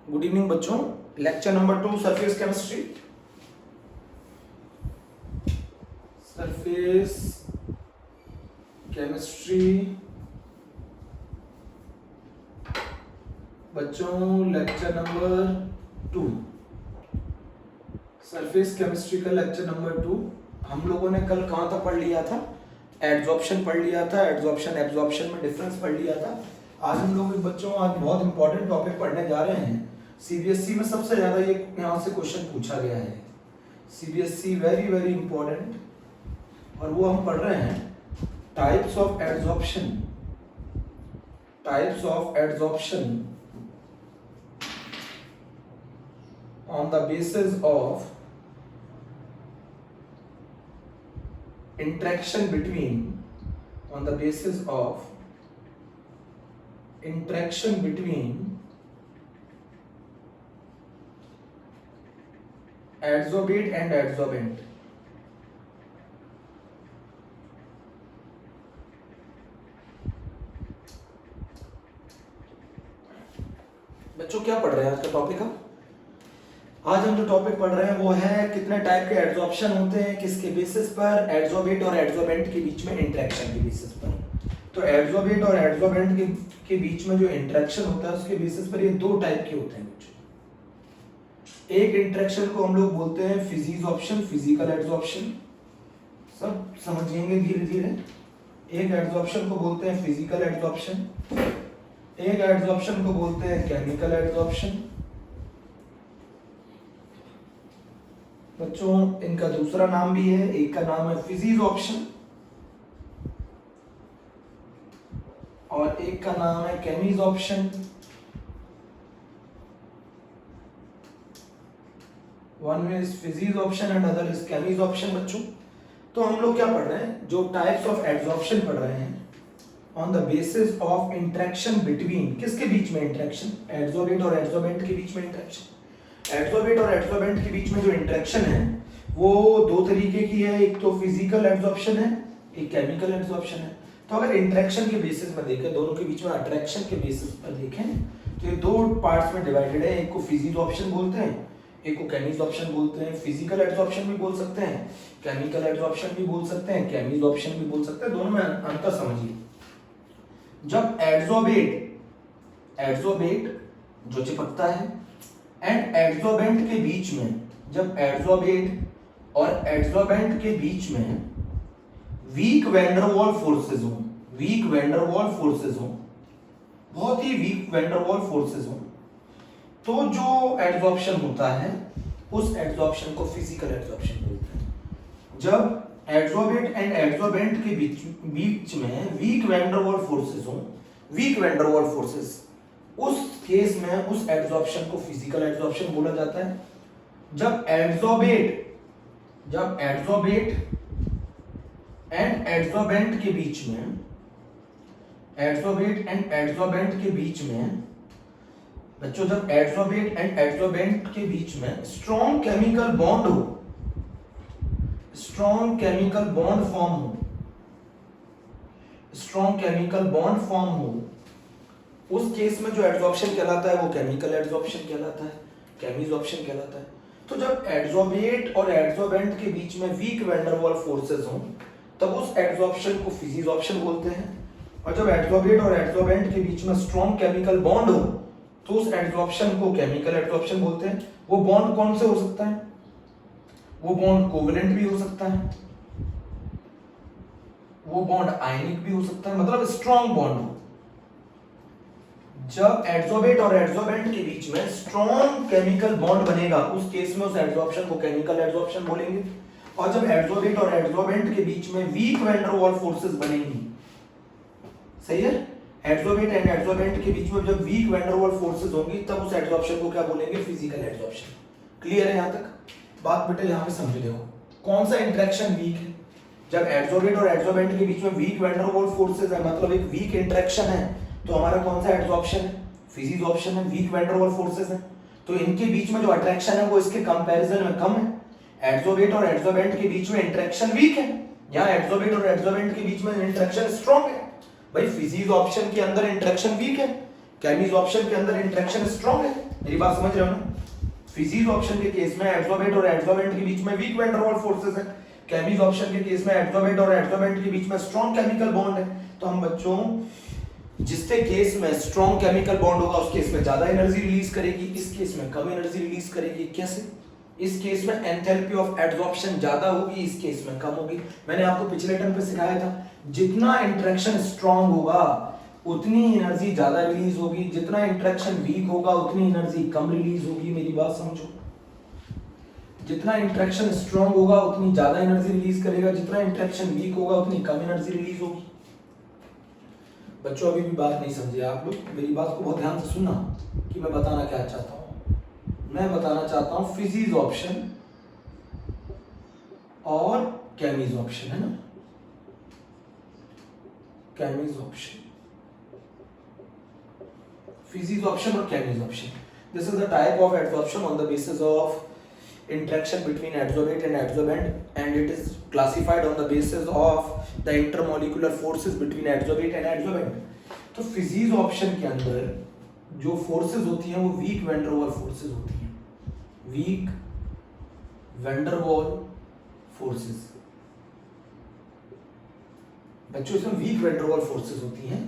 Good evening बच्चों। Lecture number 2 surface chemistry. Surface chemistry बच्चों, lecture number 2 surface chemistry का lecture number 2। हम लोगों ने कल कहाँ तक पढ़ लिया था? एड्सॉर्प्शन पढ़ लिया था, एड्सॉर्प्शन एब्जॉर्प्शन में डिफरेंस पढ़ लिया था। आज हम लोग बच्चों आज बहुत इंपॉर्टेंट टॉपिक पढ़ने जा रहे हैं। सीबीएसई में सबसे ज्यादा ये यहाँ से क्वेश्चन पूछा गया है। सीबीएसई वेरी वेरी इंपॉर्टेंट, और वो हम पढ़ रहे हैं types of adsorption. Types of adsorption on the basis of interaction between adsorbate and adsorbent। बच्चों क्या पढ़ रहे हैं आज का टॉपिक? आज हम जो टॉपिक पढ़ रहे हैं वो है कितने टाइप के एड्सॉर्प्शन होते हैं, किसके बेसिस पर? एड्सोर्बेट और एड्सोर्बेंट के बीच में इंटरेक्शन के बेसिस पर। तो एड्सोर्बेट और एड्सोर्बेंट के बीच में जो इंटरेक्शन होता है उसके बेसिस पर ये दो टाइप के होते हैं बच्चों। एक इंटरेक्शन को हम लोग बोलते हैं फिजिसॉर्प्शन, फिजिकल एड्सॉर्प्शन, सब समझेंगे धीरे धीरे। एक एड्सॉर्प्शन को बोलते हैं फिजिकल एड्सॉर्प्शन, एक एड्सॉर्प्शन को बोलते हैं केमिकल एड्सॉर्प्शन। बच्चों इनका दूसरा नाम भी है, एक का नाम है फिजिसॉर्प्शन और एक का नाम है chemisorption. One is physisorption and other is chemisorption. बच्चों तो हम लोग क्या पढ़ रहे हैं? जो टाइप्स ऑफ एड्सॉर्प्शन पढ़ रहे हैं on the basis of interaction between, किसके बीच में इंटरेक्शन? एड्सोर्बेट और एड्सोर्बेंट के बीच में इंटरेक्शन। एड्सोर्बेट और एड्सोर्बेंट के बीच में जो इंटरेक्शन है वो दो तरीके की है, एक तो फिजिकल एड्सॉर्प्शन है, एक केमिकल एड्सॉर्प्शन है। तो अगर इंटरेक्शन के बेसिस पर देखें, दोनों के बीच में अट्रैक्शन के बेसिस पर देखें तो ये दो पार्ट्स में डिवाइडेड है। एक को फिजिसॉर्प्शन बोलते हैं, एक को केमिसॉर्प्शन बोलते हैं। फिजिकल एड्सॉर्प्शन भी बोल सकते हैं, केमिकल एड्सॉर्प्शन भी बोल सकते हैं, केमिसॉर्प्शन भी बोल सकते हैं। दोनों में अंतर समझिए। जब एड्सोर्बेट जो चिपकता है एंड एड्सोर्बेंट के बीच में, जब एड्सोर्बेट और एड्सोर्बेंट के बीच में weak van der Waals forces हो, weak van der Waals forces हो, बहुत ही weak van der Waals forces हो, तो जो एड्सॉर्प्शन होता है उस एड्सॉर्प्शन को फिजिकल एड्सॉर्प्शन बोलते हैं। जब एड्सोर्बेट एंड एड्सोर्बेंट के बीच में weak van der Waals forces हो, weak van der Waals forces, उस केस में उस एड्सॉर्प्शन को फिजिकल एड्सॉर्प्शन बोला जाता है। जब एड्सोर्बेट एंड एड्सोर्बेंट के बीच में, एड्सोर्बेट एंड एड्सोर्बेंट के बीच में बच्चों, जब एड्सोर्बेट एंड एड्सोर्बेंट के बीच में स्ट्रॉन्ग केमिकल बॉन्ड हो, स्ट्रॉन्ग केमिकल बॉन्ड फॉर्म हो, स्ट्रॉन्ग केमिकल बॉन्ड फॉर्म हो, उस केस में जो एड्सॉर्प्शन कहलाता है वो केमिकल एड्सॉर्प्शन कहलाता है, केमिसॉर्प्शन कहलाता है। तो जब एड्सोर्बेट और एड्सोर्बेंट के बीच में weak van der Waals forces हो तब उस एड्सॉर्प्शन को फिजिसॉर्प्शन बोलते हैं। और जब एड्सोर्बेट और एड्सोर्बेंट के बीच में स्ट्रॉन्ग केमिकल बॉन्ड हो तो उस एड्सॉर्प्शन को केमिकल एड्सॉर्प्शन बोलते हैं। वो बॉन्ड कौन से हो सकता है? वो बॉन्ड कोवेलेंट भी हो सकता है, वो बॉन्ड आयनिक भी हो सकता है, मतलब स्ट्रॉन्ग बॉन्ड हो। जब एड्सोर्बेट और एड्सोर्बेंट के बीच में स्ट्रॉन्ग केमिकल बॉन्ड बनेगा उस केस में उस एड्सॉर्प्शन को केमिकल एड्सॉर्प्शन बोलेंगे। और जब एड्सोर्बेट और एड्सोर्बेंट के बीच में weak van der Waals forces बनेंगी, सही है, एड्सोर्बेट एंड एड्सोर्बेंट के बीच में जब weak van der Waals forces होंगी तब उस एड्सॉर्प्शन को क्या बोलेंगे? Physical adsorption. क्लियर है यहां तक बात? बेटा यहां पे समझो, देखो कौन सा इंटरेक्शन वीक है? जब एड्सोर्बेट और एड्सोर्बेंट के बीच में weak van der Waals forces है, मतलब एक वीक इंटरेक्शन है, तो हमारा कौन सा एड्सॉर्प्शन है? फिजिसॉर्प्शन है, weak van der Waals forces है। तो इनके बीच में जो अट्रैक्शन है वो इसके कंपैरिजन में कम है। एड्सोर्बेट और एड्सोर्बेंट के बीच में इंटरेक्शन वीक है, यहाँ एड्सोर्बेट और एड्सोर्बेंट के बीच में इंटरेक्शन स्ट्रॉन्ग है। भाई फिजिसॉर्प्शन के अंदर इंटरेक्शन वीक है, केमिसॉर्प्शन के अंदर इंटरेक्शन स्ट्रॉन्ग है। मेरी बात समझ रहे हो ना? फिजियोप्शन के केस में एड्सॉर्बेट और एड्सॉर्बेंट के बीच में weak van der Waals forces है, केमिसॉर्प्शन के केस में एड्सॉर्बेट और एड्सॉर्बेंट के बीच में स्ट्रॉन्ग केमिकल बॉन्ड है। तो हम बच्चों जिसके केस में स्ट्रॉन्ग केमिकल बॉन्ड होगा उस केस में ज्यादा एनर्जी रिलीज करेगी, इस केस में कम एनर्जी रिलीज करेगी। कैसे? इस केस में एंथैल्पी ऑफ एड्सॉर्प्शन ज्यादा होगी, इस केस में कम होगी। मैंने आपको पिछले टर्म पे सिखाया था, जितना इंटरेक्शन स्ट्रॉन्ग होगा उतनी एनर्जी ज्यादा रिलीज होगी, जितना इंटरेक्शन वीक होगा उतनी एनर्जी कम रिलीज होगी। मेरी बात समझो, जितना इंटरेक्शन स्ट्रॉन्ग होगा उतनी ज्यादा एनर्जी रिलीज करेगा, जितना इंटरेक्शन वीक होगा उतनी कम एनर्जी रिलीज होगी। बच्चों अभी भी बात नहीं समझे आप लोग, मेरी बात को बहुत ध्यान से सुनना कि मैं बताना क्या चाहता हूं। मैं बताना चाहता हूं फिजियोप्शन और केमिसॉर्प्शन, है ना? केमिसॉर्प्शन, फिजियोप्शन और chemisorption, this is the type of adsorption on the basis of interaction between adsorbate and adsorbent, and it is classified on the basis of the intermolecular forces between adsorbate and adsorbent। तो फिजियोप्शन के अंदर जो forces होती हैं वो weak van der Waals forces होती हैं, weak van der Waals forces. बच्चों इसमें weak van der Waals forces होती हैं,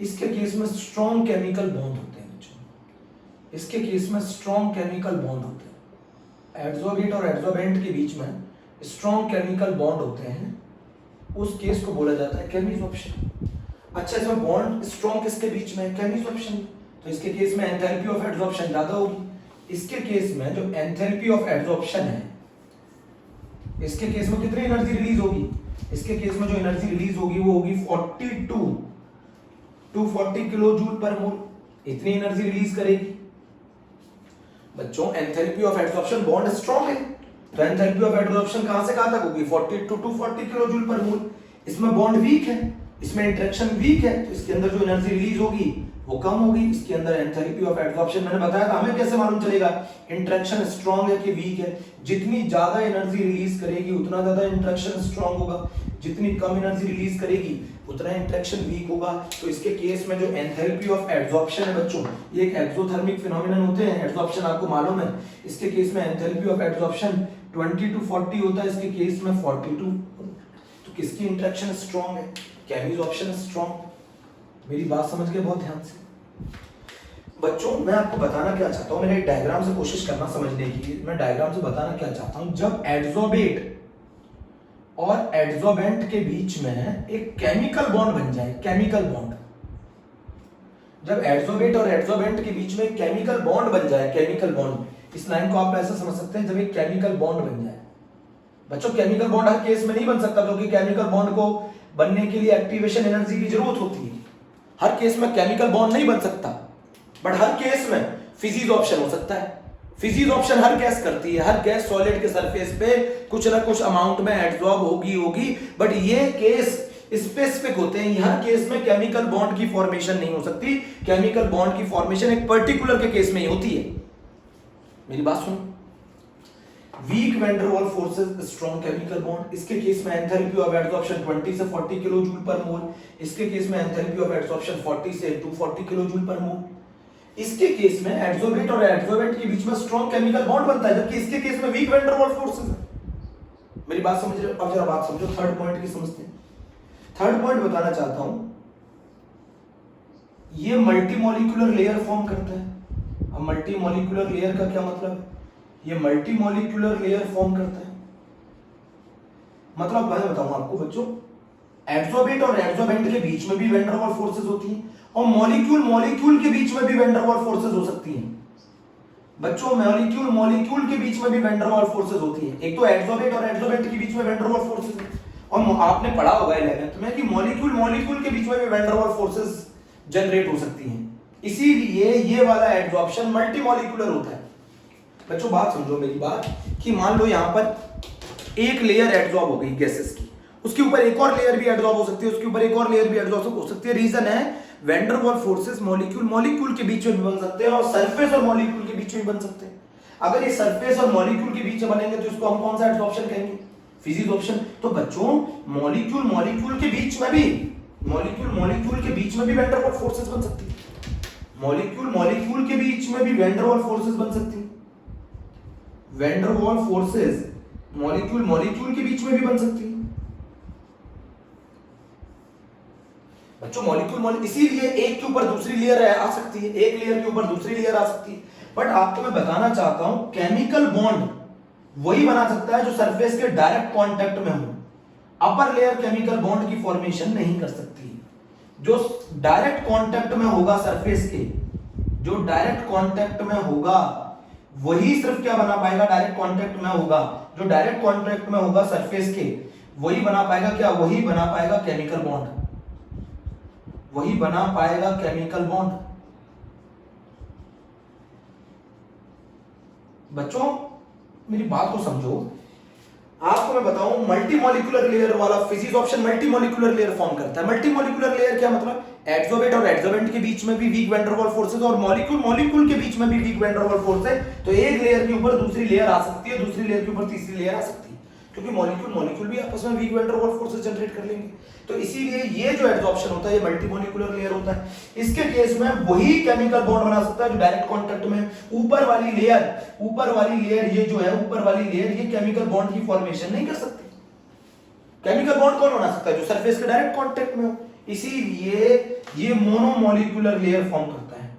इसके केस में स्ट्रॉन्ग केमिकल बॉन्ड होते हैं बच्चों, इसके केस में स्ट्रॉन्ग केमिकल बॉन्ड होते हैं। एड्सॉर्बेट और एड्सॉर्बेंट के बीच में स्ट्रॉन्ग केमिकल बॉन्ड होते हैं, उस केस को बोला जाता है केमिसॉर्प्शन। अच्छा, इसमें बॉन्ड स्ट्रॉन्ग किसके बीच में है? केमिसॉर्प्शन। तो इसके केस में एंथैल्पी ऑफ एड्सॉर्प्शन ज्यादा होगी। इसके केस में जो एंथैल्पी ऑफ एड्सॉर्प्शन है, इसके केस में कितनी एनर्जी रिलीज होगी? इसके केस में जो एनर्जी रिलीज होगी वो होगी 240 किलो जूल पर मोल, इतनी एनर्जी रिलीज करेगी। बच्चों enthalpy of adsorption bond strong है, तो एंथैल्पी ऑफ एड्सॉर्प्शन कहां से कहां तक होगी? 40 to 240 किलो जूल पर मोल। इसमें बॉन्ड वीक है, इसमें इंटरेक्शन वीक है, तो इसके अंदर जो एनर्जी रिलीज होगी वो कम होगी। इसके अंदर एंथैल्पी ऑफ एड्सॉर्प्शन मैंने बताया था, हमें कैसे मालूम चलेगा इंटरेक्शन स्ट्रॉन्ग है कि वीक है? जितनी ज्यादा एनर्जी रिलीज करेगी उतना ज्यादा इंटरेक्शन स्ट्रॉन्ग होगा, जितनी कम एनर्जी रिलीज करेगी उतना इंटरेक्शन वीक होगा। तो इसके केस में जो एंथैल्पी ऑफ एड्सॉर्प्शन है बच्चों, ये एक एक्सोथर्मिक फिनोमेनन होते हैं, एड्सॉर्प्शन आपको मालूम है। इसके केस में एंथैल्पी ऑफ एड्सॉर्प्शन 20 to 40 होता है, इसके केस में 42। तो किसकी इंटरेक्शन स्ट्रॉन्ग है? Chemisorption strong. मेरी बात समझ गए बहुत ध्यान से? बच्चों मैं आपको बताना क्या चाहता हूं, मैंने एक डायग्राम से कोशिश करना समझने की। मैं डायग्राम से बताना क्या चाहता हूं, जब एड्सॉर्बेट और एड्सॉर्बेंट के बीच में एक केमिकल बॉन्ड बन जाए, केमिकल बॉन्ड, जब एड्सॉर्बेट और एड्सॉर्बेंट के बीच में केमिकल बॉन्ड बन जाए, केमिकल बॉन्ड, इस लाइन को आप ऐसा समझ सकते हैं, जब एक केमिकल बॉन्ड बन जाए। बच्चों केमिकल बॉन्ड हर केस में नहीं बन सकता, क्योंकि केमिकल बॉन्ड को बनने के लिए एक्टिवेशन एनर्जी की जरूरत होती है। हर केस में केमिकल बॉन्ड नहीं बन सकता, बट हर केस में फिजियोप्शन हो सकता है। फिजियोप्शन हर गैस करती है, हर गैस सॉलिड के सरफेस पे कुछ ना कुछ अमाउंट में एब्जॉर्ब होगी, बट ये केस स्पेसिफिक होते हैं। हर केस में केमिकल बॉन्ड की फॉर्मेशन नहीं हो सकती, केमिकल बॉन्ड की फॉर्मेशन एक पर्टिकुलर के केस में ही होती है। मेरी बात सुनो, weak van der Waals forces, strong chemical bond, इसके केस में एंथैल्पी ऑफ एड्सॉर्प्शन 20 से 40 किलो जूल पर मोल, इसके केस में एंथैल्पी ऑफ एड्सॉर्प्शन 40 से 240 किलो जूल पर मोल। इसके केस में एड्सॉर्बेट और एड्सॉर्बेंट के बीच में स्ट्रॉन्ग केमिकल बॉन्ड बनता है, जबकि इसके केस में weak van der Waals forces है। मेरी बात समझ रहे हो? अब जरा बात समझो, थर्ड पॉइंट की समझते हैं। थर्ड पॉइंट बताना चाहता हूं, ये मल्टीमॉलिक्यूलर लेयर फॉर्म करता है। अब मल्टीमॉलिक्यूलर लेयर का क्या मतलब है? ये मल्टीमॉलिक्यूलर लेयर फॉर्म करता है, मतलब मैं बताऊं आपको बच्चों, एड्सॉर्बेट और एड्सॉर्बेंट के बीच में भी वैन डर वाल्स फोर्सेस होती हैं, और मॉलिक्यूल के बीच में भी वैन डर वाल्स फोर्सेस हो सकती हैं। बच्चों मॉलिक्यूल के बीच में भी वैन डर वाल्स फोर्सेस होती हैं। एक तो एड्सॉर्बेट और एड्सॉर्बेंट के बीच में वैन डर वाल्स फोर्सेस है, और आपने पढ़ा होगा 11th में कि मॉलिक्यूल के बीच में भी van der Waals forces generate हो सकती हैं। इसीलिए ये वाला एड्सॉर्प्शन मल्टीमॉलिक्यूलर होता है। बच्चों बात समझो मेरी बात, कि मान लो यहां पर एक लेयर एड्सॉर्ब हो गई गैसेस की, उसके ऊपर एक और लेयर भी एड्सॉर्ब हो सकती है, उसके ऊपर एक और लेयर भी एड्सॉर्ब हो सकती है। रीजन है van der Waals forces molecule के बीच में भी बन सकते हैं, और सरफेस और मॉलिक्यूल के बीच में भी बन सकते हैं। अगर ये सरफेस और मॉलिक्यूल के बीच में बनेंगे तो इसको हम कौन सा एड्सॉर्प्शन कहेंगे? फिजियोप्शन। तो बच्चों मॉलिक्यूल के बीच में भी वैन डर वाल्स फोर्सेस बन सकती है। मॉलिक्यूल मॉलिक्यूल के बीच में भी वैन डर वाल्स फोर्सेस बन सकती हैं। Van der Waals forces molecule molecule के बीच में भी बन सकती है बच्चों। मॉलिक्यूल इसीलिए एक के ऊपर दूसरी लेयर आ सकती है, एक लेयर के ऊपर दूसरी लेयर आ सकती है। बट आपको मैं बताना चाहता हूं केमिकल बॉन्ड वही बना सकता है जो सरफेस के डायरेक्ट कांटेक्ट में हो। अपर लेयर केमिकल बॉन्ड की फॉर्मेशन नहीं कर सकती। जो डायरेक्ट कांटेक्ट में होगा सरफेस के, जो डायरेक्ट कांटेक्ट में होगा वही सिर्फ क्या बना पाएगा, डायरेक्ट कांटेक्ट में होगा, जो डायरेक्ट कांटेक्ट में होगा सरफेस के वही बना पाएगा क्या, वही बना पाएगा केमिकल बॉन्ड, वही बना पाएगा केमिकल बॉन्ड। बच्चों मेरी बात को समझो। आपको मैं बताऊं मल्टी मॉलिक्यूलर लेयर वाला physics option multi molecular layer form करता है। मल्टी मॉलिक्यूलर लेयर क्या मतलब, एडसोबेट और एडसोबेंट के बीच में भी weak van der Waals forces और मॉलिक्यूल मॉलिक्यूल के बीच में भी weak van der Waals force है। तो एक लेयर के ऊपर दूसरी लेयर आ सकती है, दूसरी लेयर के ऊपर तीसरी लेयर आ सकती है, क्योंकि मॉलिक्यूल मॉलिक्यूल भी आपस में weak van der Waals forces generate कर लेंगे। तो इसीलिए ये जो एडसॉर्प्शन होता है ये मल्टी मॉलिक्यूलर लेयर होता है। इसके केस में वही केमिकल बॉन्ड बना सकता है जो डायरेक्ट कांटेक्ट में। ऊपर वाली लेयर ये जो है ऊपर वाली लेयर ये केमिकल बॉन्ड की फॉर्मेशन नहीं कर सकती। केमिकल बॉन्ड कौन बना सकता है, जो सरफेस के डायरेक्ट कांटेक्ट में हो। इसीलिए ये मोनोमॉलिक्यूलर लेयर फॉर्म करता है,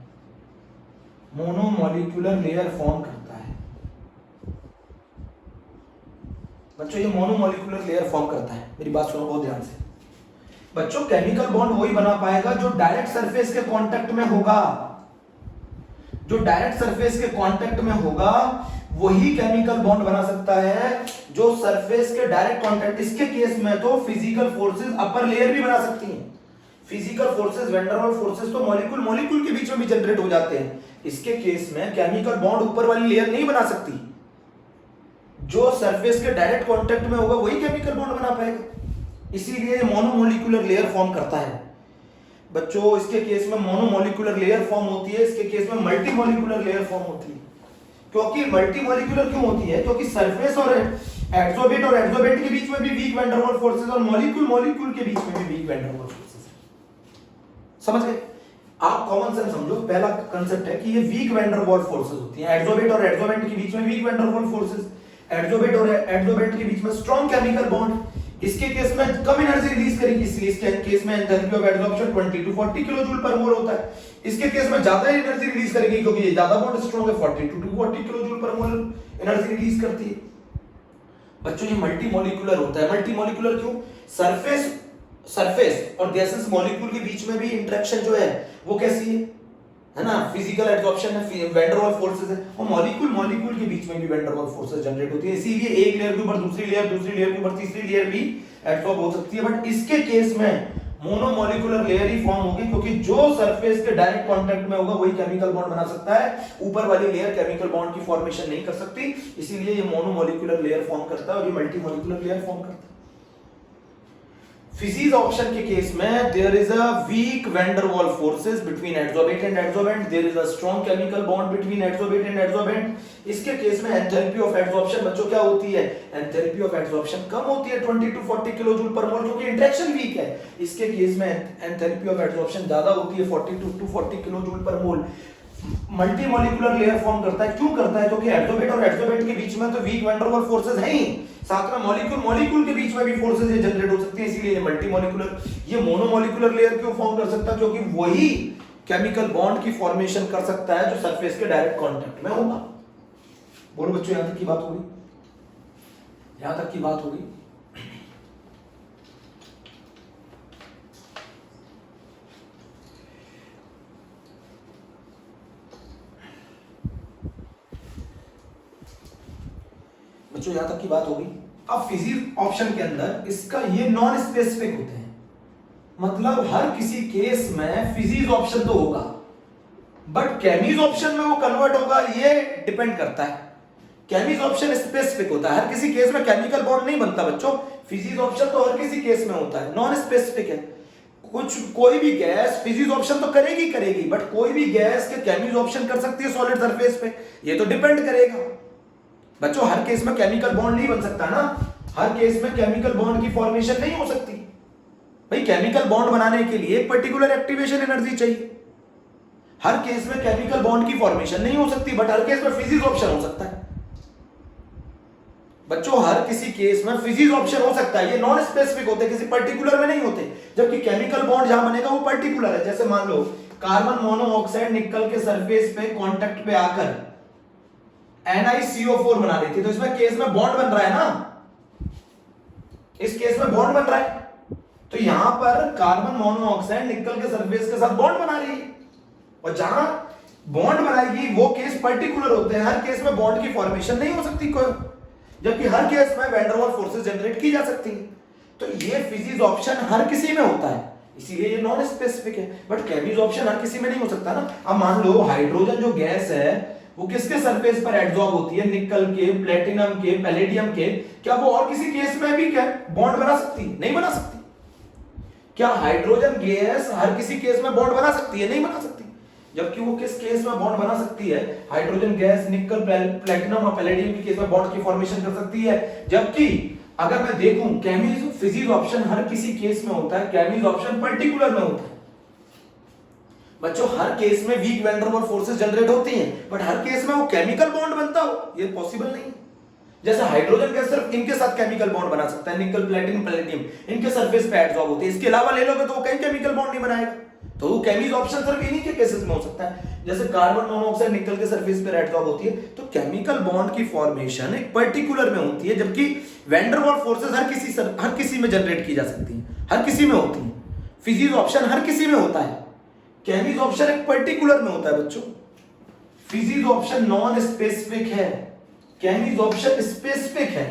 मोनोमॉलिक्यूलर लेयर फॉर्म करता है बच्चों, ये मोनोमॉलिक्यूलर लेयर फॉर्म करता है। मेरी बात सुनो बहुत ध्यान से बच्चों। केमिकल बॉन्ड वही बना पाएगा जो डायरेक्ट सरफेस के कांटेक्ट में होगा, जो डायरेक्ट सरफेस के कांटेक्ट में होगा वही केमिकल बॉन्ड बना सकता है जो सरफेस के डायरेक्ट कांटेक्ट। इसके केस में तो फिजिकल फोर्सेस अपर लेयर भी बना सकती हैं। Physical forces van der Waals forces तो मॉलिक्यूल मॉलिक्यूल के बीच में भी जनरेट हो जाते हैं। इसके केस में केमिकल बॉन्ड ऊपर वाली लेयर नहीं बना सकती, जो सरफेस के डायरेक्ट कांटेक्ट में होगा वही केमिकल बॉन्ड बना पाएगा। इसीलिए मोनोमॉलिक्यूलर लेयर फॉर्म करता है बच्चों। इसके केस में मोनोमॉलिक्यूलर लेयर फॉर्म होती है, इसके केस में मल्टी मॉलिक्यूलर लेयर फॉर्म होती है। क्योंकि मल्टी मॉलिक्यूलर क्यों होती है, क्योंकि सरफेस और एडसोबेट के बीच में भी weak van der Waals forces और मॉलिक्यूल मॉलिक्यूल के बीच में भी weak van der Waals forces. समझ गए आप? कॉमन सेंस समझो। पहला कांसेप्ट है कि ये weak van der Waals forces होती हैं। एडसोबेट और एडसोबेंट के बीच में weak van der Waals forces, adsorbate और एडसोबेंट के बीच में स्ट्रॉन्ग केमिकल बॉन्ड। इसके केस में कम एनर्जी रिलीज करेगी, इसलिए इसके केस में enthalpy of adsorption 20 to 40 kilo joule per mole होता है। इसके केस में ज्यादा एनर्जी रिलीज करेगी क्योंकि ये ज्यादा बॉन्ड स्ट्रॉन्ग है, 40 to 240 kilo joule per mole energy release करती है। बच्चों ये मल्टी मॉलिक्यूलर होता है। मल्टी मॉलिक्यूलर क्यों? सरफेस और गैसेस मॉलिक्यूल के बीच में भी इंटरेक्शन जो है वो कैसी है ना, फिजिकल एडसॉर्प्शन है, वैन डर वाल्स फोर्सेस है, और मॉलिक्यूल के बीच में भी van der Waals forces generate होती है। इसीलिए एक लेयर के ऊपर दूसरी लेयर के ऊपर तीसरी लेयर भी एडसॉर्ब हो सकती है। बट इसके केस में मोनोमॉलिक्यूलर लेयर ही फॉर्म होगी, क्योंकि जो सरफेस के डायरेक्ट कांटेक्ट में होगा वही केमिकल बॉन्ड बना सकता है, ऊपर वाली लेयर केमिकल बॉन्ड की फॉर्मेशन नहीं कर सकती। इसीलिए ये मोनोमॉलिक्यूलर लेयर फॉर्म करता है और ये मल्टीमॉलिक्यूलर लेयर फॉर्म करता है। फिजिक्स ऑप्शन के केस में there is a weak van der Waals forces between adsorbate and adsorbent, there is a strong chemical bond between adsorbate and adsorbent. इसके केस में एंथैल्पी ऑफ एडसॉर्प्शन बच्चों क्या होती है? एंथैल्पी ऑफ एडसॉर्प्शन कम होती है 20 to 40 किलो जूल पर मोल, क्योंकि interaction week है। इसके केस में एंथैल्पी ऑफ एडसॉर्प्शन ज्यादा होती है 40 to 240 kilo joule per mole. Multi molecular layer form करता है। क्यों करता है? क्योंकि एडसॉर्बेट और एडसॉर्बेंट के बीच में तो weak van der Waals forces हैं ही, साथ में मॉलिक्यूल के बीच में भी फोर्सेस ये जनरेट हो सकती है। इसीलिए ये मल्टी मॉलिक्यूलर, ये मोनोमॉलिक्यूलर लेयर क्यों फॉर्म कर सकता है? क्योंकि वही केमिकल बॉन्ड की फॉर्मेशन कर सकता है जो सरफेस के डायरेक्ट कांटेक्ट में होगा। बोलो बच्चों, यहां तक की बात होगी? यहां तक की बात होगी? बच्चों यहां तक की बात होगी? अब फिजिक्स ऑप्शन के अंदर इसका ये नॉन स्पेसिफिक होते हैं, मतलब हर किसी केस में फिजिक्स ऑप्शन तो होगा बट केमिक्स ऑप्शन में वो कन्वर्ट होगा, ये डिपेंड करता है। केमिक्स ऑप्शन स्पेसिफिक होता है, हर किसी केस में केमिकल बॉन्ड नहीं बनता बच्चों। फिजिक्स ऑप्शन तो हर किसी केस में होता है, नॉन स्पेसिफिक है। कोई भी गैस फिजिक्स ऑप्शन तो करेगी बट कोई भी गैस के केमिक्स ऑप्शन कर सकती है सॉलिड सरफेस पे, ये तो डिपेंड करेगा बच्चों। हर केस में केमिकल बॉन्ड नहीं बन सकता ना, हर केस में केमिकल बॉन्ड की फॉर्मेशन नहीं हो सकती भाई। केमिकल बॉन्ड बनाने के लिए एक पर्टिकुलर एक्टिवेशन एनर्जी चाहिए। हर केस में केमिकल बॉन्ड की फॉर्मेशन नहीं हो सकती, बट हर केस में फिजिक्स ऑप्शन हो सकता है। बच्चों हर किसी केस में फिजिक्स ऑप्शन हो सकता है, ये नॉन स्पेसिफिक होते, किसी पर्टिकुलर में नहीं होते। जबकि केमिकल बॉन्ड जहां बनेगा वो पर्टिकुलर है। जैसे मान लो कार्बन मोनोऑक्साइड निकल के सरफेस पे कांटेक्ट पे आकर NiCO4 बना देती है, तो इसमें केस में बॉन्ड बन रहा है ना, इस केस में बॉन्ड बन रहा है। तो यहां पर कार्बन मोनोऑक्साइड निकल के सरफेस के साथ बॉन्ड बना रही है, और जहां बॉन्ड बनाएगी वो केस पर्टिकुलर होते हैं, हर केस में बॉन्ड की फॉर्मेशन नहीं हो सकती कोई, जबकि हर केस में van der Waals forces generate की जा सकती है। तो ये फिजिक्स ऑप्शन हर किसी में होता है, इसीलिए ये नॉन स्पेसिफिक है। बट केमिकल ऑप्शन हर किसी में नहीं हो सकता ना। अब मान लो हाइड्रोजन जो गैस है वो किसके सरफेस पर एब्जॉर्ब होती है, निकल के, प्लेटिनम के, पैलेडियम के, क्या वो और किसी केस में भी क्या बॉन्ड बना सकती? नहीं बना सकती। क्या हाइड्रोजन गैस हर किसी केस में बॉन्ड बना सकती है? नहीं बना सकती। जबकि वो किस केस में बॉन्ड बना सकती है? हाइड्रोजन गैस निकल, प्लेटिनम और पैलेडियम के केस में बॉन्ड की फॉर्मेशन कर सकती है। जबकि अगर मैं देखूं केमिकल फिजिक्स ऑप्शन हर किसी केस में होता है, केमिकल ऑप्शन पर्टिकुलर में होता है। बच्चों हर केस में weak van der Waals forces generate होती हैं, बट हर केस में वो केमिकल बॉन्ड बनता हो ये पॉसिबल नहीं। जैसे हाइड्रोजन गैस सिर्फ इनके साथ केमिकल बॉन्ड बना सकता है, निकल, प्लेटिनम, पैलेडियम इनके सरफेस पे एब्जॉर्ब होते हैं, इसके अलावा ले लोगे तो वो कहीं केमिकल बॉन्ड नहीं बनाएगा। तो वो केमिकल ऑप्शन सिर्फ इन्हीं के केसेस में हो सकता है। जैसे कार्बन मोनोऑक्साइड निकल के सरफेस पे एब्जॉर्ब होती है, तो केमिकल बॉन्ड की फॉर्मेशन एक पर्टिकुलर में होती है, जबकि वैन डर वाल्स फोर्सेस हर किसी में जनरेट की जा सकती है, हर किसी में होती है। फिजिक्स ऑप्शन हर किसी में होता है, केमिकल ऑप्शन एक पर्टिकुलर में होता है। बच्चों फिजिक्स ऑप्शन नॉन स्पेसिफिक है, केमिकल ऑप्शन स्पेसिफिक है।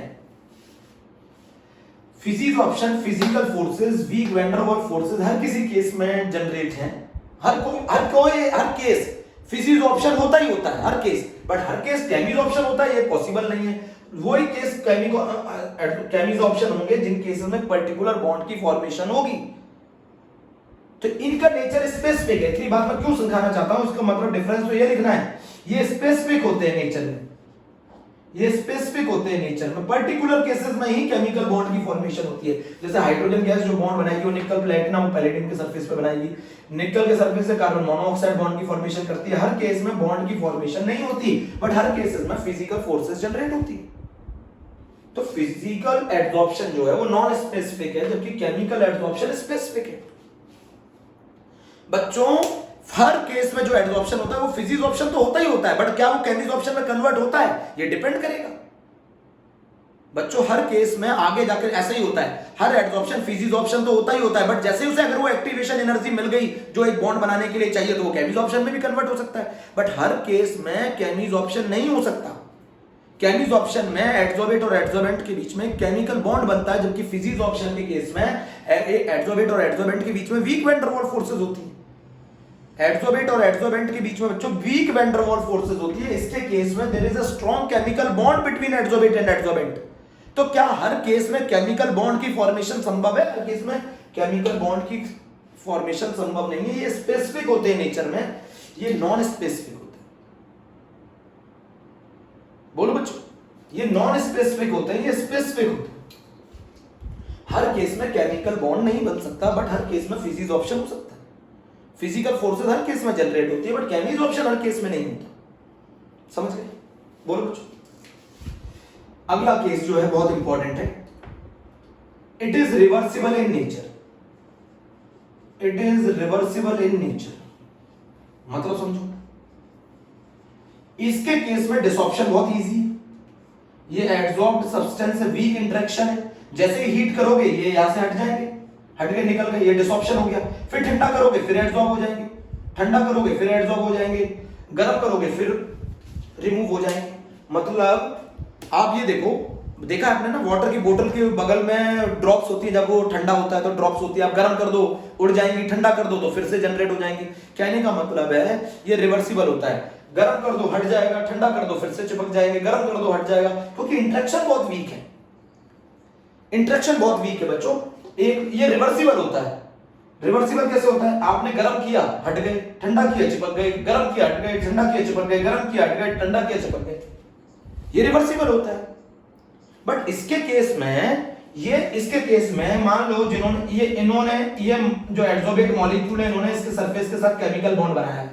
Physisorption physical forces, weak van der Waals forces हर किसी केस में जनरेट हैं। हर केस फिजिक्स ऑप्शन होता ही होता है, हर केस। बट हर केस केमिकल ऑप्शन होता है ये पॉसिबल नहीं है। वही केस केमिकल ऑप्शन होंगे जिन केसेस में पर्टिकुलर बॉन्ड की फॉर्मेशन होगी। तो इनका नेचर स्पेसिफिक है। इतनी बात मैं क्यों समझाना चाहता हूं, उसका मतलब डिफरेंस तो ये लिखना है, ये स्पेसिफिक होते हैं नेचर में, ये स्पेसिफिक होते हैं नेचर में। पर्टिकुलर केसेस में ही केमिकल बॉन्ड की फॉर्मेशन होती है। जैसे हाइड्रोजन गैस जो बॉन्ड बनाएगी वो निकल, प्लेटिनम, पैलेडियम के सरफेस पे बनाएगी, निकल के सरफेस से कार्बन मोनोऑक्साइड बॉन्ड की फॉर्मेशन करती है। हर केस में बॉन्ड की फॉर्मेशन नहीं होती, बट हर केसेस में फिजिकल फोर्सेस जनरेट होती है। तो फिजिकल एब्जॉर्प्शन जो है वो नॉन स्पेसिफिक है, जबकि केमिकल एब्जॉर्प्शन स्पेसिफिक है। बच्चों हर केस में जो एब्जॉर्प्शन होता है वो फिजिक्स ऑप्शन तो होता ही होता है, बट क्या वो केमिकल ऑप्शन में कन्वर्ट होता है ये डिपेंड करेगा। बच्चों हर केस में आगे जाकर ऐसा ही होता है, हर एब्जॉर्प्शन फिजिक्स ऑप्शन तो होता ही होता है, बट जैसे उसे अगर वो एक्टिवेशन एनर्जी मिल गई जो एक बॉन्ड बनाने के लिए चाहिए तो वो केमिकल ऑप्शन में भी कन्वर्ट हो सकता है। बट हर केस में केमिकल ऑप्शन नहीं हो सकता। केमिकल ऑप्शन में एड्सॉर्बेट और एड्सॉर्बेंट के बीच में केमिकल बॉन्ड बनता है, जबकि फिजिक्स ऑप्शन के केस में एड्सॉर्बेट और एड्सॉर्बेंट के बीच में weak van der Waals forces होती है। एड्सॉर्बेट और एड्सॉर्बेंट के बीच में बच्चों weak van der Waals forces होती है। इसके केस में there is a strong chemical bond between adsorbate and adsorbent. तो क्या हर केस में केमिकल बॉन्ड की फॉर्मेशन संभव है? हर केस में केमिकल बॉन्ड की फॉर्मेशन संभव नहीं है। ये स्पेसिफिक होते हैं नेचर में, ये नॉन स्पेसिफिक होते हैं। बोलो बच्चों, ये नॉन स्पेसिफिक होते हैं, ये स्पेसिफिक होते हैं। हर केस में केमिकल बॉन्ड नहीं बन सकता, बट हर केस में फिजिक्स ऑप्शन हो सकता है। फिजिकल फोर्सेस हर केस में जनरेट होती है, but chemical option her case में नहीं होता। समझ गए? बोलो बच्चों। अगला केस जो है बहुत इंपॉर्टेंट है, it is reversible in nature. It is reversible in nature मतलब समझो, इसके केस में डिसॉर्प्शन बहुत इजी है। ये एड्सॉर्ब्ड सब्सटेंस से वीक इंटरेक्शन है, जैसे ही हीट करोगे ये यहां से हट जाएंगे, हट के निकल गए, ये डिसॉर्प्शन हो गया। फिर ठंडा करोगे फिर एड्सॉर्ब हो जाएंगे, ठंडा करोगे फिर एड्सॉर्ब हो जाएंगे, गर्म करोगे फिर रिमूव हो जाएंगे। मतलब आप ये देखो, देखा आपने ना वाटर की बोतल के बगल में ड्रॉप्स होती है, जब वो ठंडा होता है तो ड्रॉप्स होती है, आप गर्म कर दो उड़ जाएंगी, ठंडा कर दो तो फिर से जनरेट हो जाएंगी। कहने का मतलब है ये रिवर्सिबल होता है, गर्म कर दो हट जाएगा, ठंडा कर दो फिर से चिपक जाएंगे, गर्म कर दो हट जाएगा, क्योंकि इंटरेक्शन बहुत वीक है। इंटरेक्शन बहुत वीक है बच्चों। एक ये रिवर्सिबल होता है। रिवर्सिबल कैसे होता है? आपने गर्म किया हट गए, ठंडा किया चिपक गए, गर्म किया हट गए, ठंडा किया चिपक गए, गर्म किया हट गए, ठंडा किया चिपक गए। ये रिवर्सिबल होता है। बट इसके केस में मान लो इन्होंने ये जो एड्सॉर्बेट मॉलिक्यूल है, इन्होंने इसके सरफेस के साथ केमिकल बॉन्ड बनाया है,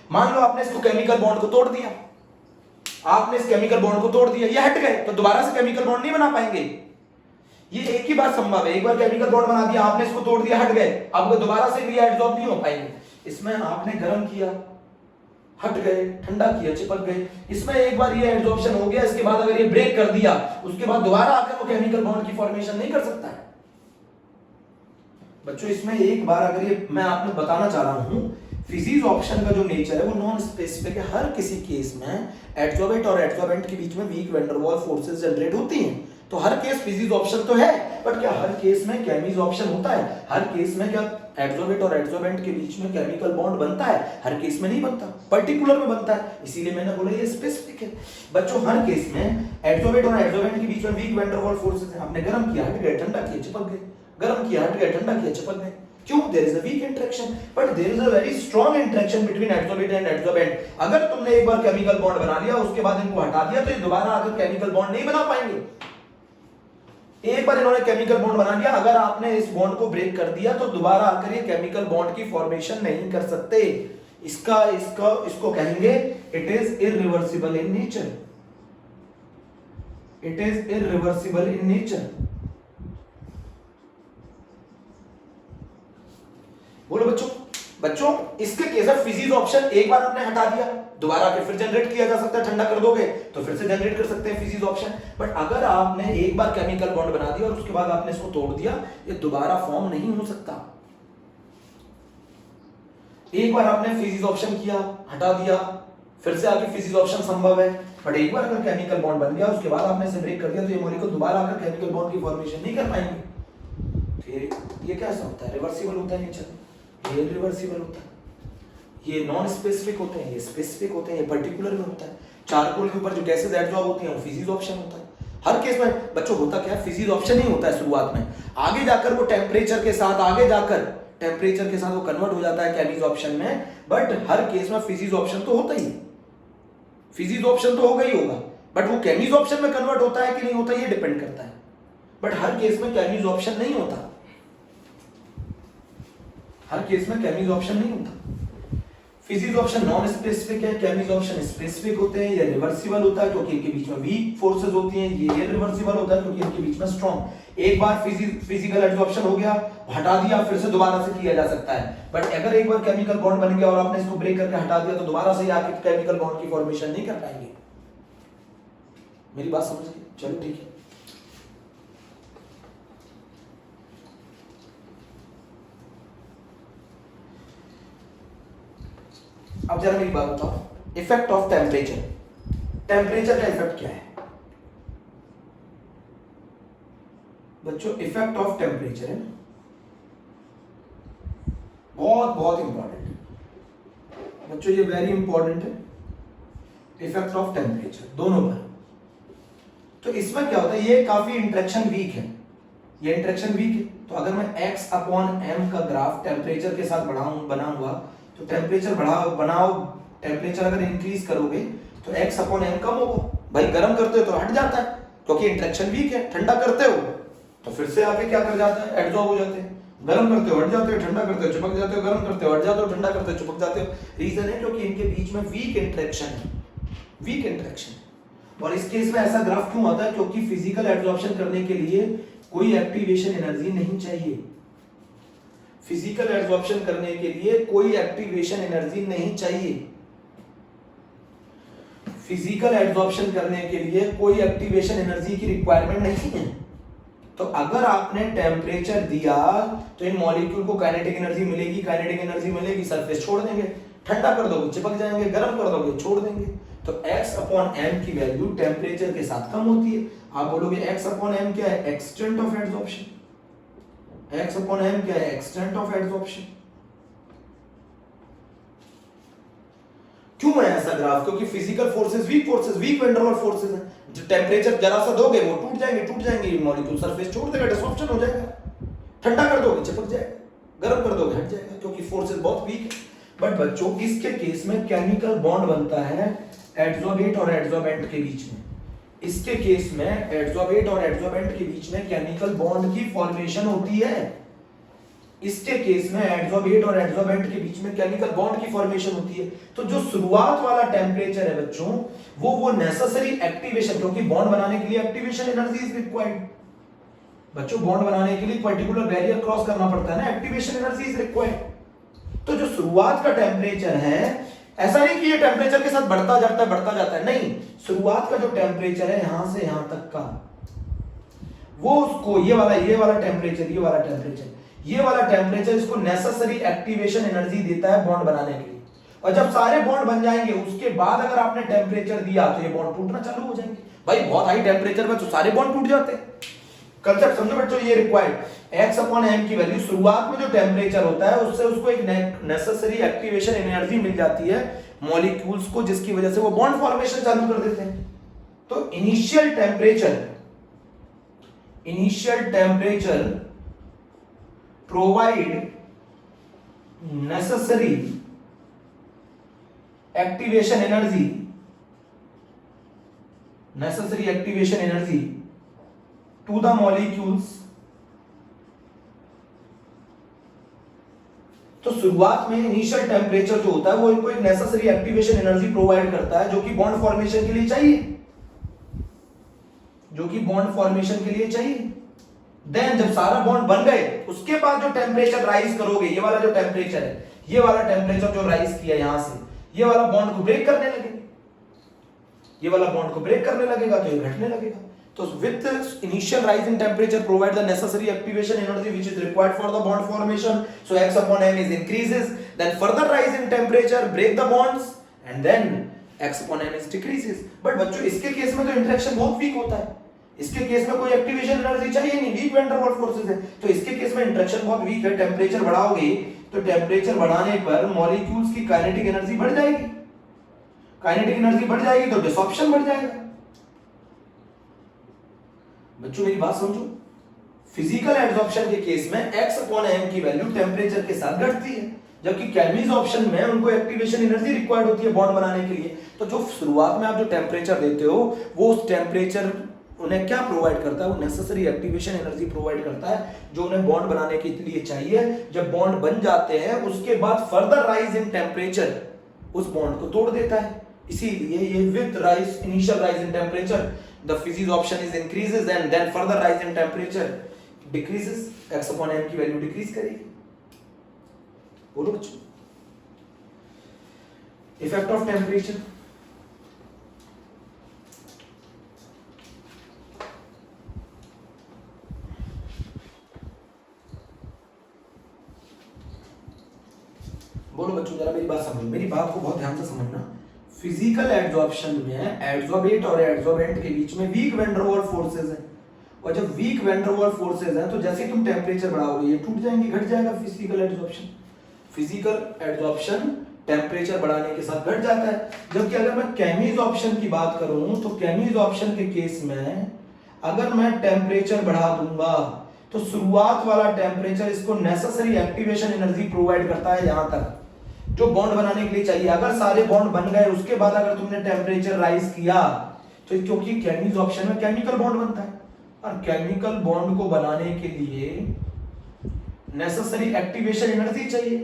मान लो आपने इसको केमिकल बॉन्ड को तोड़ दिया, आपने इस केमिकल बॉन्ड को तोड़ दिया, ये हट गए, तो दोबारा से केमिकल बॉन्ड नहीं बना पाएंगे। ये एक ही बार संभव है, एक बार केमिकल बॉन्ड बना दिया, आपने इसको तोड़ दिया, हट गए, अब दोबारा से भी एडसॉर्ब नहीं हो पाएंगे। इसमें आपने गर्म किया, हट गए, ठंडा किया, चिपक गए, इसमें एक बार ये एडसॉर्प्शन हो गया, इसके बाद अगर ये ब्रेक कर दिया, उसके बाद दोबारा आकर वो केमिकल बॉन्ड की फॉर्मेशन नहीं कर सकता है। बच्चों इसमें एक बार अगर ये मैं आपको बताना चाह रहा हूं, फिजिक्स ऑप्शन का जो नेचर है वो नॉन स्पेसिफिक है। हर किसी केस में एडसॉर्बेंट और एडसॉर्बेंट के बीच में weak van der Waals forces generate होती हैं। तो हर केस फिजिक्स ऑप्शन तो है, बट क्या हर केस में केमीज ऑप्शन होता है? हर केस में क्या एडसॉर्बेंट और एडसॉर्बेंट के बीच में केमिकल बॉन्ड बनता है? हर केस में नहीं बनता, पर्टिकुलर में बनता है, इसीलिए मैंने बोला ये स्पेसिफिक है। बच्चों हर केस में एडसॉर्बेंट और एडसॉर्बेंट के बीच में weak van der Waals forces हैं। आपने गर्म किया, हट गए, ठंडा किया, चिपक गए, गर्म किया, हट गए, ठंडा किया, चिपक गए। क्यों? There is a weak interaction, but there is a very strong interaction between adsorbent and adsorbent. अगर तुमने एक बार केमिकल बॉन्ड बना लिया, उसके बाद इनको हटा दिया, तो ये दोबारा आकर केमिकल बॉन्ड नहीं बना पाएंगे। एक बार इन्होंने केमिकल बॉन्ड बना लिया, अगर आपने इस बॉन्ड को ब्रेक कर दिया, तो दोबारा आकर ये केमिकल बॉन्ड की फॉर्मेशन नहीं कर सकते। इसको कहेंगे it is irreversible in nature. It is irreversible in nature. बोलो बच्चों इसके केस में फिजिक्स ऑप्शन एक बार आपने हटा दिया, दोबारा के फिर जनरेट किया जा सकता है, ठंडा कर दोगे तो फिर से जनरेट कर सकते हैं फिजिक्स ऑप्शन। बट अगर आपने एक बार केमिकल बॉन्ड बना दिया और उसके बाद आपने इसको तोड़ दिया, ये दोबारा फॉर्म नहीं हो सकता। एक बार आपने फिजिक्स ऑप्शन किया, हटा दिया, फिर से आगे फिजिक्स ऑप्शन संभव है, बट एक बार अगर केमिकल बॉन्ड बन गया, उसके बाद आपने इसे ब्रेक कर दिया, तो ये मॉलिक्यूल दोबारा आकर केमिकल बॉन्ड की फॉर्मेशन नहीं कर पाएंगे। फिर ये कैसा होता है? रिवर्सिबल होता है नेचर, ये रिवर्सिबल होता है। ये नॉन स्पेसिफिक होते हैं, ये स्पेसिफिक होते हैं, ये पर्टिकुलर में होता है। चारकोल के ऊपर जो गैसेस एडसॉर्ब होती हैं वो फिजिक्स ऑप्शन होता है। हर केस में बच्चों होता क्या है? फिजिक्स ऑप्शन ही होता है शुरुआत में, आगे जाकर वो टेम्परेचर के साथ वो कन्वर्ट हो जाता है केमिक्स ऑप्शन में। बट हर केस में फिजिक्स ऑप्शन तो होता ही है, फिजिक्स ऑप्शन तो होगा ही होगा, बट वो केमिक्स ऑप्शन में कन्वर्ट होता है कि नहीं होता ये डिपेंड करता है। बट हर केस में केमिक्स ऑप्शन नहीं होता, हर केस में केमिक्स ऑप्शन नहीं होता। फिजिक्स ऑप्शन नॉन स्पेसिफिक है, केमिक्स ऑप्शन स्पेसिफिक होते हैं। ये रिवर्सिबल होता है क्योंकि इनके बीच में वीक फोर्सेस होती हैं, ये इरिवर्सिबल होता है क्योंकि इनके बीच में स्ट्रॉन्ग। एक बार फिजिकल एडसॉर्प्शन हो गया, हटा दिया, फिर से दोबारा से किया जा सकता है। बट अगर एक बार केमिकल बॉन्ड बन गया और आपने इसको ब्रेक करके हटा दिया, तो दोबारा से आके केमिकल बॉन्ड की फॉर्मेशन नहीं कर पाएंगे। मेरी बात समझ गए? चलो ठीक है। अब जरा मेरी बात बताओ, इफेक्ट ऑफ टेम्परेचर। टेम्परेचर का इफेक्ट क्या है बच्चों? इफेक्ट ऑफ टेम्परेचर है बहुत बहुत इंपॉर्टेंट है बच्चों, ये वेरी इंपॉर्टेंट है। इफेक्ट ऑफ टेम्परेचर दोनों पर। तो इसमें क्या होता है, ये काफी इंटरेक्शन वीक है, ये इंटरेक्शन वीक है। तो अगर मैं x/m का ग्राफ टेम्परेचर के साथ बनाऊंगा, तो टेम्परेचर बनाओ, टेम्परेचर अगर इंक्रीज करोगे तो x/m कम होगा। भाई गर्म करते हो तो हट जाता है क्योंकि इंटरेक्शन वीक है। ठंडा करते हो तो फिर से आके क्या कर जाता है? एडसॉर्ब हो जाते हैं। गर्म करते हो हट जाते हो, ठंडा करते हो चिपक जाते हो, गर्म करते हो हट जाते हो, ठंडा करते हो चिपक जाते हो। रीजन है क्योंकि इनके बीच में वीक इंटरेक्शन है, वीक इंटरेक्शन। और इस केस में ऐसा ग्राफ क्यों आता है? क्योंकि फिजिकल एब्जॉर्प्शन करने के लिए कोई एक्टिवेशन एनर्जी नहीं चाहिए। फिजिकल एब्जॉर्प्शन करने के लिए कोई एक्टिवेशन एनर्जी नहीं चाहिए। फिजिकल एब्जॉर्प्शन करने के लिए कोई एक्टिवेशन एनर्जी की रिक्वायरमेंट नहीं है। तो अगर आपने टेम्परेचर दिया तो इन मॉलिक्यूल को काइनेटिक एनर्जी मिलेगी, काइनेटिक एनर्जी मिलेगी, सरफेस छोड़ देंगे। ठंडा कर दोगे चिपक जाएंगे, गर्म कर दोगे छोड़ देंगे। तो x/m की वैल्यू टेम्परेचर के साथ कम होती है। आप बोलोगे x/m क्या है? Extent of absorption. x/m क्या है? Extent of absorption. क्यों है ऐसा ग्राफ? क्योंकि physical forces weak van der Waals forces हैं। जो टेम्परेचर जरा सा दोगे वो टूट जाएंगे मॉलिक्यूल, सरफेस छोड़ देगा, डिसऑर्प्शन हो जाएगा। ठंडा कर दोगे चिपक जाएगा, गर्म कर दोगे हट जाएगा, क्योंकि फोर्सेस बहुत वीक है। बट बच्चों इसके केस में केमिकल बॉन्ड बनता है एडसॉर्बेट और एडसॉर्बेंट के बीच में। इसके केस में एडसॉर्बेट और एडसॉर्बेंट के बीच में केमिकल बॉन्ड की फॉर्मेशन होती है। इसके केस में एडसोर्बेट और एडसोर्बेंट के बीच में केमिकल बॉन्ड की फॉर्मेशन होती है। तो जो शुरुआत वाला टेम्परेचर है बच्चों, वो नेसेसरी एक्टिवेशन, क्योंकि बॉन्ड बनाने के लिए एक्टिवेशन एनर्जी इज रिक्वायर्ड। बच्चों बॉन्ड बनाने के लिए पर्टिकुलर बैरियर क्रॉस करना पड़ता है ना, एक्टिवेशन एनर्जी इज रिक्वायर्ड। तो जो शुरुआत का टेम्परेचर है, ऐसा नहीं कि ये टेम्परेचर के साथ बढ़ता जाता है, नहीं, शुरुआत का जो टेम्परेचर है यहां से यहां तक का, वो उसको ये वाला टेम्परेचर इसको नेसेसरी एक्टिवेशन एनर्जी देता है बॉन्ड बनाने के लिए। और जब सारे बॉन्ड बन जाएंगे उसके बाद अगर आपने टेम्परेचर दिया तो ये बॉन्ड टूटना चालू हो जाएंगे। भाई बहुत हाई टेम्परेचर पर तो सारे बॉन्ड टूट जाते हैं। कंसेप्ट समझो बच्चों, ये रिक्वायर्ड x/m की वैल्यू, शुरुआत में जो टेम्परेचर होता है उससे उसको एक नेसेसरी एक्टिवेशन एनर्जी मिल जाती है मॉलिक्यूल्स को, जिसकी वजह से वो बॉन्ड फॉर्मेशन चालू कर देते हैं। तो initial temperature provide necessary activation energy to the molecules। तो शुरुआत में इनिशियल टेम्परेचर जो होता है वो इनको एक नेसेसरी एक्टिवेशन एनर्जी प्रोवाइड करता है जो कि बॉन्ड फॉर्मेशन के लिए चाहिए। देन जब सारा बॉन्ड बन गए उसके बाद जो टेम्परेचर राइज करोगे, ये वाला जो टेम्परेचर है, ये वाला टेम्परेचर जो राइज किया यहां से, ये वाला बॉन्ड को ब्रेक करने लगेगा, तो ये घटने लगेगा। So with the initial rise in temperature provide the necessary activation energy which is required for the bond formation. So x/m is increases, then further rise in temperature break the bonds and then x/m is decreases. But बच्चों इसके case में तो interaction बहुत week होता है, इसके case में कोई एक्टिवेशन एनर्जी चाहिए नहीं, weak van der Waals forces है, तो इसके केस में इंटरेक्शन बहुत वीक है। टेम्परेचर बढ़ाओगे तो टेम्परेचर बढ़ाने पर मॉलिक्यूल्स की काइनेटिक एनर्जी बढ़ जाएगी, तो डिसॉर्प्शन बढ़ जाएगा। बच्चों मेरी बात समझो, फिजिकल एडसॉर्प्शन के केस में x/m की वैल्यू टेम्परेचर के साथ घटती है, जबकि केमिसॉर्प्शन में उनको एक्टिवेशन एनर्जी रिक्वायर्ड होती है बॉन्ड बनाने के लिए। तो जो शुरुआत में आप जो टेम्परेचर देते हो वो उस टेम्परेचर उन्हें क्या प्रोवाइड करता है, वो नेसेसरी एक्टिवेशन एनर्जी प्रोवाइड करता है जो उन्हें बॉन्ड बनाने के लिए चाहिए। जब बॉन्ड बन जाते हैं उसके बाद फर्दर राइज इन टेम्परेचर उस बॉन्ड को तोड़ देता है। इसीलिए ये with rise, initial rise in temperature the physisorption is increases and then further rise in temperature decreases, x/m की वैल्यू डिक्रीज करेगी। बोलो बच्चों, इफेक्ट ऑफ टेम्परेचर। बोलो बच्चों जरा मेरी बात समझो, मेरी बात को बहुत ध्यान से समझना। फिजिकल एडसॉर्प्शन में एडसॉर्बेट और एडसॉर्बेंट के बीच में weak van der Waals forces है, और जब weak van der Waals forces हैं तो जैसे तुम टेम्परेचर बढ़ाओगे ये टूट जाएंगे, घट जाएगा फिजिकल एडसॉर्प्शन टेम्परेचर बढ़ाने के साथ घट जाता है। जबकि अगर मैं केमिसॉर्प्शन की बात करूं तो केमिसॉर्प्शन के केस में अगर मैं टेम्परेचर बढ़ा दूंगा तो शुरुआत वाला टेम्परेचर इसको नेसेसरी एक्टिवेशन एनर्जी प्रोवाइड करता है यहां तक जो बॉन्ड बनाने के लिए चाहिए। अगर सारे बॉन्ड बन गए उसके बाद अगर तुमने टेम्परेचर राइज किया तो क्योंकि केमिसॉर्प्शन में केमिकल बॉन्ड बनता है और केमिकल बॉन्ड को बनाने के लिए नेसेसरी एक्टिवेशन एनर्जी चाहिए,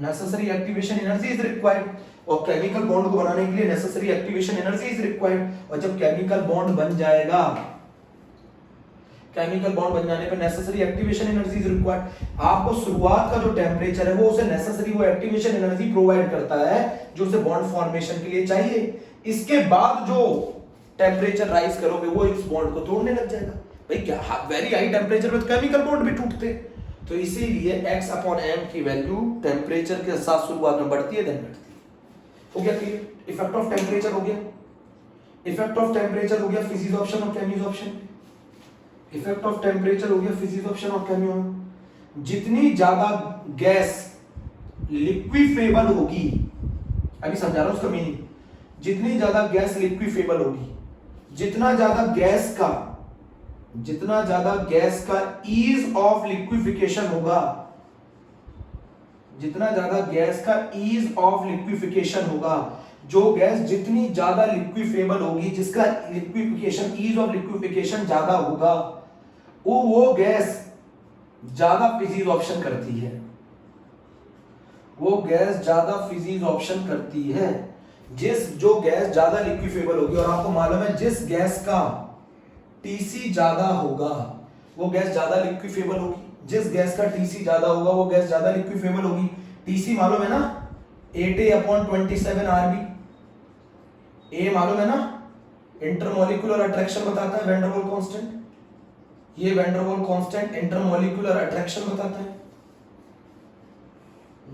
necessary activation energy is required, और केमिकल बॉन्ड को बनाने के लिए necessary activation energy is required. और जब केमिकल बॉन्ड बन जाएगा, केमिकल बॉन्ड बन जाने पर necessary activation energy is required. आपको शुरुआत का जो टेम्परेचर है वो उसे नेसेसरी वो एक्टिवेशन एनर्जी प्रोवाइड करता है जो उसे बॉन्ड फॉर्मेशन के लिए चाहिए। इसके बाद जो टेम्परेचर राइज करोगे वो इस बॉन्ड को तोड़ने लग जाएगा। भाई क्या वेरी हाई टेम्परेचर पे केमिकल बॉन्ड भी टूटते, तो इसीलिए x/m की वैल्यू टेम्परेचर के साथ शुरुआत में बढ़ती है देन घटती है। हो गया क्लियर? इफेक्ट ऑफ टेम्परेचर हो गया, इफेक्ट ऑफ टेम्परेचर हो गया फिजिसॉर्प्शन और केमिसॉर्प्शन, इफेक्ट ऑफ टेम्परेचर हो गया फिजिसॉर्प्शन और केमिसॉर्प्शन। जितनी ज्यादा गैस लिक्विफेबल होगी, अभी समझा रहा हूं उसका मीनिंग, जितनी ज्यादा गैस लिक्विफेबल होगी, जितना ज्यादा गैस का ईज ऑफ लिक्विफिकेशन होगा, जितना ज्यादा गैस का ईज ऑफ लिक्विफिकेशन होगा, जो गैस जितनी ज्यादा लिक्विफेबल होगी, जिसका लिक्विफिकेशन ईज ऑफ लिक्विफिकेशन ज्यादा होगा, वो गैस ज्यादा फिजीज ऑप्शन करती है, वो गैस ज्यादा फिजीज ऑप्शन करती है। जो गैस ज्यादा लिक्विफेबल होगी, और आपको मालूम है जिस गैस का टीसी ज्यादा होगा वो गैस ज्यादा लिक्विफेबल होगी। जिस गैस का टीसी ज्यादा होगा वो गैस ज्यादा लिक्विफेबल होगी। टीसी मालूम है ना, 8a/27 RB। ए मालूम है ना, इंटरमॉलिक्यूलर अट्रैक्शन बताता है, वैन डर वाल्स कांस्टेंट। ये van der Waals constant intermolecular attraction बताता है।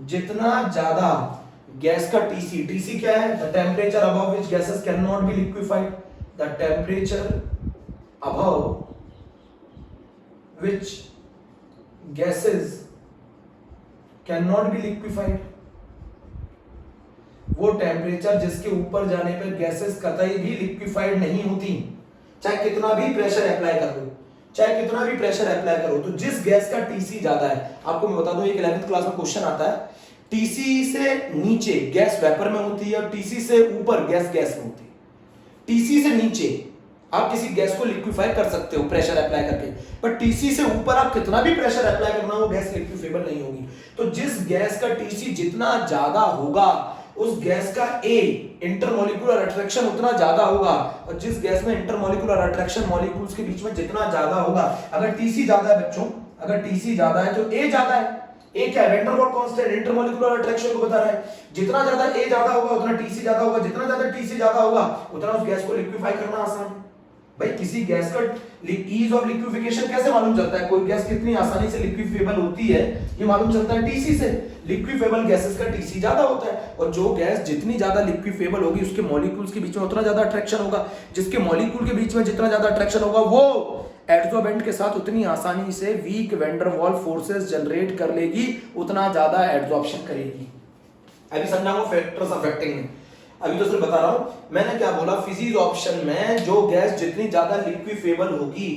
जितना ज्यादा गैस का टीसी, टीसी क्या है? The temperature above which gases can not be liquefied, the temperature above which gases can not be liquefied. वो temperature जिसके ऊपर जाने पर गैसेस कतई भी लिक्विफाइड नहीं होती, चाहे कितना भी प्रेशर अप्लाई कर लो, चाहे कितना भी प्रेशर अप्लाई करो। तो जिस गैस का टीसी ज्यादा है, आपको मैं बता दूं, एक 11th क्लास में क्वेश्चन आता है, टीसी से नीचे गैस वेपर में होती है और टीसी से ऊपर गैस गैस में होती है। टीसी से नीचे आप किसी गैस को लिक्विफाई कर सकते हो प्रेशर अप्लाई करके, पर टीसी से ऊपर आप कितना भी प्रेशर अप्लाई करना, वो गैस लिक्विफेबल नहीं होगी। तो जिस गैस का टीसी जितना ज्यादा होगा उस गैस का ए इंटरमॉलिक्यूलर अट्रैक्शन उतना ज्यादा होगा, और जिस गैस में इंटरमॉलिक्यूलर अट्रैक्शन मॉलिक्यूल्स के बीच में जितना ज्यादा होगा, अगर टीसी ज्यादा है बच्चों, अगर टीसी ज्यादा है तो ए ज्यादा है। ए क्या है? Van der Waals constant intermolecular attraction को बता रहा है। जितना ज्यादा ए ज्यादा होगा उतना टीसी ज्यादा होगा, जितना ज्यादा टीसी ज्यादा होगा उतना उस गैस को लिक्विफाई करना आसान है। भाई किसी गैस का ईज ऑफ लिक्विफिकेशन कैसे मालूम चलता है? कोई गैस कितनी आसानी से लिक्विफेबल होती है ये मालूम चलता है टीसी से। लिक्विफेबल गैसेस का टीसी ज्यादा होता है, और जो गैस जितनी ज्यादा लिक्विफेबल होगी उसके मॉलिक्यूल्स के बीच में उतना ज्यादा अट्रैक्शन होगा। जिसके मॉलिक्यूल के बीच में जितना ज्यादा अट्रैक्शन होगा वो एडसोर्बेंट के साथ उतनी आसानी से weak van der Waals forces generate कर लेगी, उतना ज्यादा एडसॉर्प्शन करेगी। अभी समझाऊंगा फैक्टर्स अफेक्टिंग में, अभी तो सिर्फ बता रहा हूं। मैंने क्या बोला? फिजीज ऑप्शन में जो गैस जितनी ज्यादा लिक्विफेबल होगी,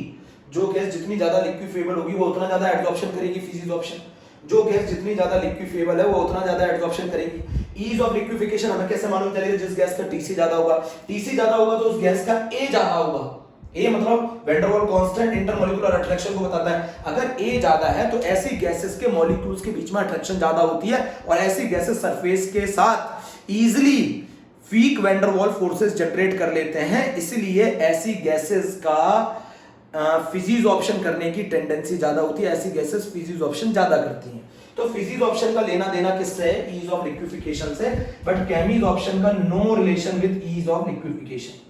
जो गैस जितनी ज्यादा लिक्विफेबल होगी वो उतना ज्यादा एडसॉर्प्शन करेगी। फिजीज ऑप्शन, जो गैस जितनी ज्यादा लिक्विफेबल है वो उतना ज्यादा एडसॉर्प्शन करेगी। ईज ऑफ लिक्विफिकेशन हमें कैसे मालूम चलेगा? जिस गैस का टीसी ज्यादा होगा, टीसी ज्यादा होगा तो उस गैस का ए ज्यादा होगा। ए मतलब van der Waals constant intermolecular attraction को बताता है। अगर ए ज्यादा है तो ऐसी गैसेस के मॉलिक्यूल्स के बीच में अट्रैक्शन ज्यादा होती है, और ऐसी गैसेस सरफेस के साथ easily weak van der Waals forces generate कर लेते हैं। इसलिए ऐसी गैसेस का फिजीज ऑप्शन करने की टेंडेंसी ज्यादा होती है, ऐसी गैसेस फिजीज ऑप्शन ज्यादा करती हैं। तो फिजीज ऑप्शन का लेना देना किससे है? ईज ऑफ लिक्विफिकेशन से। बट केमीज ऑप्शन का no relation with ease of liquefaction,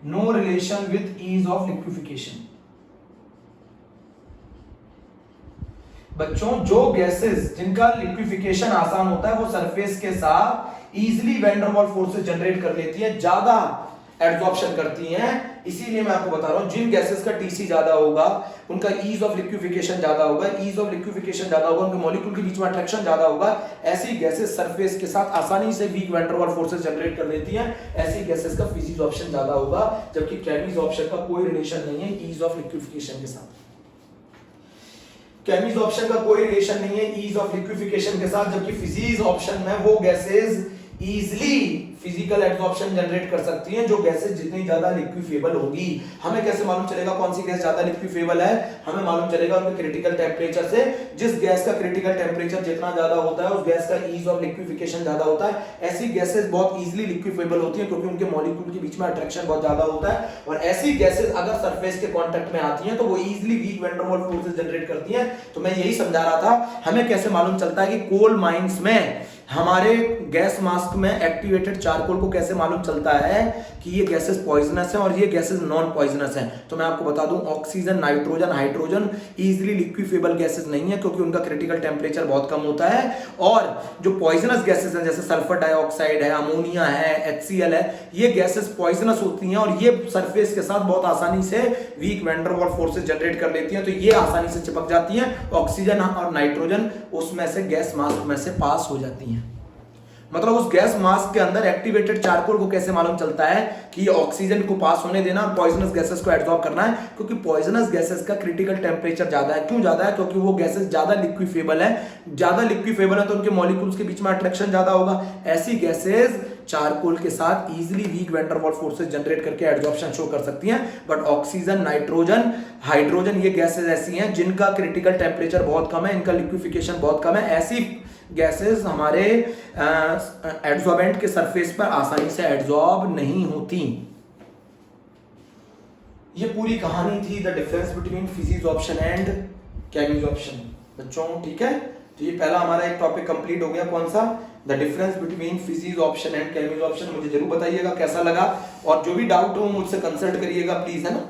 no relation with ease of liquefaction. बच्चों जो गैसेस जिनका लिक्विफिकेशन आसान होता है वो सरफेस के साथ easily van der Waals forces generate कर लेती है, ज्यादा एडसॉर्प्शन करती हैं। इसीलिए मैं आपको बता रहा हूं जिन गैसेस का टीसी ज्यादा होगा उनका ईज ऑफ लिक्विफिकेशन ज्यादा होगा, ईज ऑफ लिक्विफिकेशन ज्यादा होगा, उनके मॉलिक्यूल के बीच में अट्रैक्शन ज्यादा होगा। ऐसी गैसेस सरफेस के साथ आसानी से weak van der Waals forces generate कर लेती हैं, ऐसी गैसेस का फिजीज ऑप्शन ज्यादा होगा। जबकि केमीज ऑप्शन का कोई रिलेशन नहीं है ईज ऑफ लिक्विफिकेशन के साथ। केमीज ऑप्शन का कोई रिलेशन नहीं है ईज ऑफ लिक्विफिकेशन के साथ, जबकि फिजीज ऑप्शन में वो gases easily physical adsorption generate कर सकती हैं जो गैसेस जितनी ज्यादा लिक्विफेबल होगी। हमें कैसे मालूम चलेगा कौन सी गैस ज्यादा लिक्विफेबल है? हमें मालूम चलेगा उनके क्रिटिकल टेम्परेचर से। जिस गैस का क्रिटिकल टेम्परेचर जितना ज्यादा होता है उस गैस का ईज ऑफ लिक्विफिकेशन ज्यादा होता है। ऐसी गैसेस बहुत इजीली लिक्विफेबल होती हैं क्योंकि उनके मॉलिक्यूल के बीच में अट्रैक्शन बहुत ज्यादा होता है, और ऐसी गैसेस अगर सरफेस के कांटेक्ट में आती हैं तो वो easily weak van der Waals forces generate करती हैं। तो मैं यही समझा रहा था, हमें कैसे मालूम चलता है कि कोल माइंस में हमारे गैस मास्क में एक्टिवेटेड चारकोल को कैसे मालूम चलता है कि ये गैसेस पॉइजनस हैं और ये गैसेस नॉन पॉइजनस हैं? तो मैं आपको बता दूं oxygen, nitrogen, hydrogen easily liquefiable gases नहीं है क्योंकि उनका क्रिटिकल टेम्परेचर बहुत कम होता है। और जो पॉइजनस गैसेस हैं जैसे सल्फर डाइऑक्साइड है, अमोनिया है, HCl है, ये गैसेस पॉइजनस होती हैं और ये सरफेस के साथ बहुत आसानी से weak van der Waals forces generate कर लेती हैं, तो ये आसानी से चिपक जाती हैं। ऑक्सीजन और नाइट्रोजन उसमें से गैस मास्क में से पास हो जाती हैं। मतलब उस गैस मास्क के अंदर एक्टिवेटेड चारकोल को कैसे मालूम चलता है कि ये ऑक्सीजन को पास होने देना और पॉइजनस गैसेस को एब्जॉर्ब करना है, क्योंकि पॉइजनस गैसेस का क्रिटिकल टेम्परेचर ज्यादा है। क्यों ज्यादा है? क्योंकि वो गैसेस ज्यादा लिक्विफेबल है, ज्यादा लिक्विफेबल है तो उनके मॉलिक्यूल्स के बीच में अट्रैक्शन ज्यादा होगा। ऐसी गैसेस चारकोल के साथ easily weak van der Waals forces generate करके एड्सॉर्प्शन शो कर सकती हैं। बट ऑक्सीजन, नाइट्रोजन, हाइड्रोजन ये गैसेस ऐसी हैं जिनका क्रिटिकल टेम्परेचर बहुत कम है, इनका लिक्विफिकेशन बहुत कम है। ऐसी गैसेस हमारे एड्सॉर्बेंट के सरफेस पर आसानी से एड्सॉर्ब नहीं होती। ये पूरी कहानी थी the difference between physisorption and chemisorption बच्चों, ठीक है। तो ये पहला हमारा एक टॉपिक कंप्लीट हो गया। कौन सा? The difference between physisorption and chemisorption. मुझे जरूर बताइएगा कैसा लगा, और जो भी डाउट हो मुझसे कंसल्ट करिएगा प्लीज, है ना।